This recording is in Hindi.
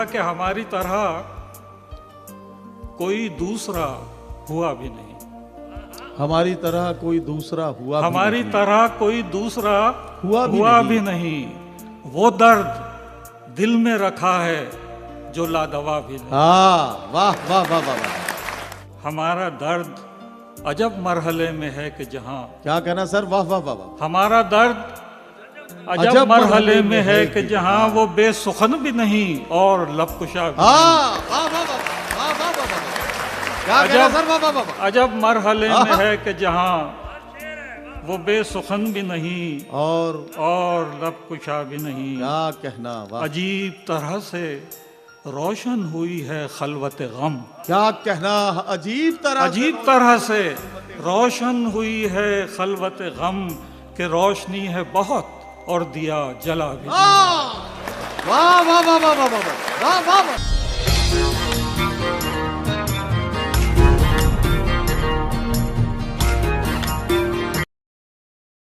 कि हमारी तरह कोई दूसरा हुआ भी नहीं, हमारी तरह कोई दूसरा हुआ हमारी भी नहीं। तरह कोई दूसरा हुआ भी नहीं। वो दर्द दिल में रखा है जो लादवा भी नहीं। हाँ, वाह वाह वाह वाह वाह। हमारा दर्द अजब मरहले में है कि जहाँ क्या कहना सर, वाह वाह वाह वाह। हमारा दर्द अजब मरहले में है कि जहाँ वो बेसुखन भी नहीं और लबकुशा भी हाँ, वाह वाह वाह वाह वाह वाह वाह। क्या कहना सर, वाह वाह वाह वाह। अजब मरहले में है कि जहाँ वो बेसुखन भी नहीं और लबकुशा भी नहीं। क्या कहना, वाह। अजीब तरह से रोशन हुई है खलवत गम। क्या कहना, अजीब तरह से रोशन हुई है खलवत गम के रोशनी है बहुत और दिया जला भी। वाह वाह वाह वाह वाह वाह वाह वाह वाह।